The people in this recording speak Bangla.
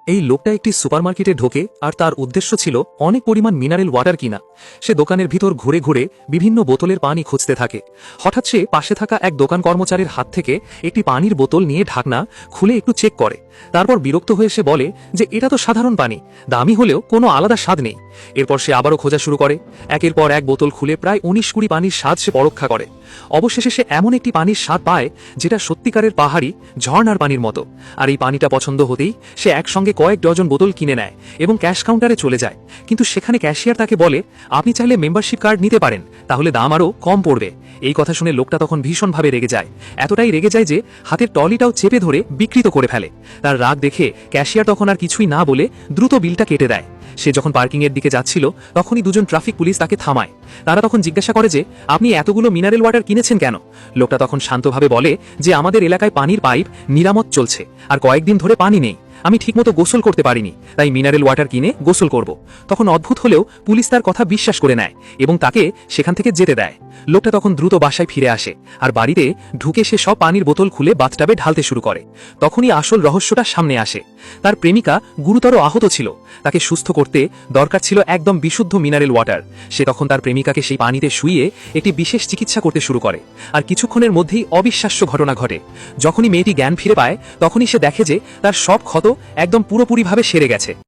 এই লোকটা একটি সুপারমার্কেটে ঢোকে আর তার উদ্দেশ্য ছিল অনেক পরিমাণ মিনারেল ওয়াটার কিনা। সে দোকানের ভিতর ঘুরে ঘুরে বিভিন্ন বোতলের পানি খুঁজতে থাকে। হঠাৎ সে পাশে থাকা এক দোকান কর্মচারীর হাত থেকে একটি পানির বোতল নিয়ে ঢাকনা খুলে একটু চেক করে। তারপর বিরক্ত হয়ে সে বলে যে এটা তো সাধারণ পানি, দামি হলেও কোনো আলাদা স্বাদ নেই। এরপর সে আবারও খোঁজা শুরু করে। একের পর এক বোতল খুলে প্রায় 19-20 পানির স্বাদ সে পরীক্ষা করে। অবশেষে সে এমন একটি পানির স্বাদ পায় যেটা সত্যিকারের পাহাড়ি ঝর্ণার পানির মতো। আর এই পানিটা পছন্দ হতেই সে একসঙ্গে কয়েক ডজন বোতল কিনে নেয় এবং ক্যাশ কাউন্টারে চলে যায়। কিন্তু সেখানে ক্যাশিয়ার তাকে বলে, আপনি চাইলে মেম্বারশিপ কার্ড নিতে পারেন, তাহলে দাম আরও কম পড়বে। এই কথা শুনে লোকটা তখন ভীষণভাবে রেগে যায়। এতটাই রেগে যায় যে হাতের টলিটাও চেপে ধরে বিকৃত করে ফেলে। তার রাগ দেখে ক্যাশিয়ার তখন আর কিছুই না বলে দ্রুত বিলটা কেটে দেয়। সে যখন পার্কিংয়ের দিকে যাচ্ছিল তখনই দুজন ট্রাফিক পুলিশ তাকে থামায়। তারা তখন জিজ্ঞাসা করে যে আপনি এতগুলো মিনারেল ওয়াটার কিনেছেন কেন? লোকটা তখন শান্তভাবে বলে যে আমাদের এলাকায় পানির পাইপ মেরামত চলছে আর কয়েকদিন ধরে পানি নেই, আমি ঠিকমতো গোসল করতে পারিনি, তাই মিনারেল ওয়াটার কিনে গোসল করব। তখন অদ্ভুত হলেও পুলিশ তার কথা বিশ্বাস করে নেয় এবং তাকে সেখান থেকে যেতে দেয়। লোকটা তখন দ্রুত বাসায় ফিরে আসে আর বাড়িতে ঢুকে সে সব পানির বোতল খুলে বাথটাবে ঢালতে শুরু করে। তখনই আসল রহস্যটা সামনে আসে। তার প্রেমিকা গুরুতর আহত ছিল, তাকে সুস্থ করতে দরকার ছিল একদম বিশুদ্ধ মিনারেল ওয়াটার। সে তখন তার প্রেমিকাকে সেই পানিতে শুইয়ে একটি বিশেষ চিকিৎসা করতে শুরু করে। আর কিছুক্ষণের মধ্যেই অবিশ্বাস্য ঘটনা ঘটে। যখনই মেয়েটি জ্ঞান ফিরে পায় তখনই সে দেখে যে তার সব ক্ষত একদম পুরোপুরিভাবে সেরে গেছে।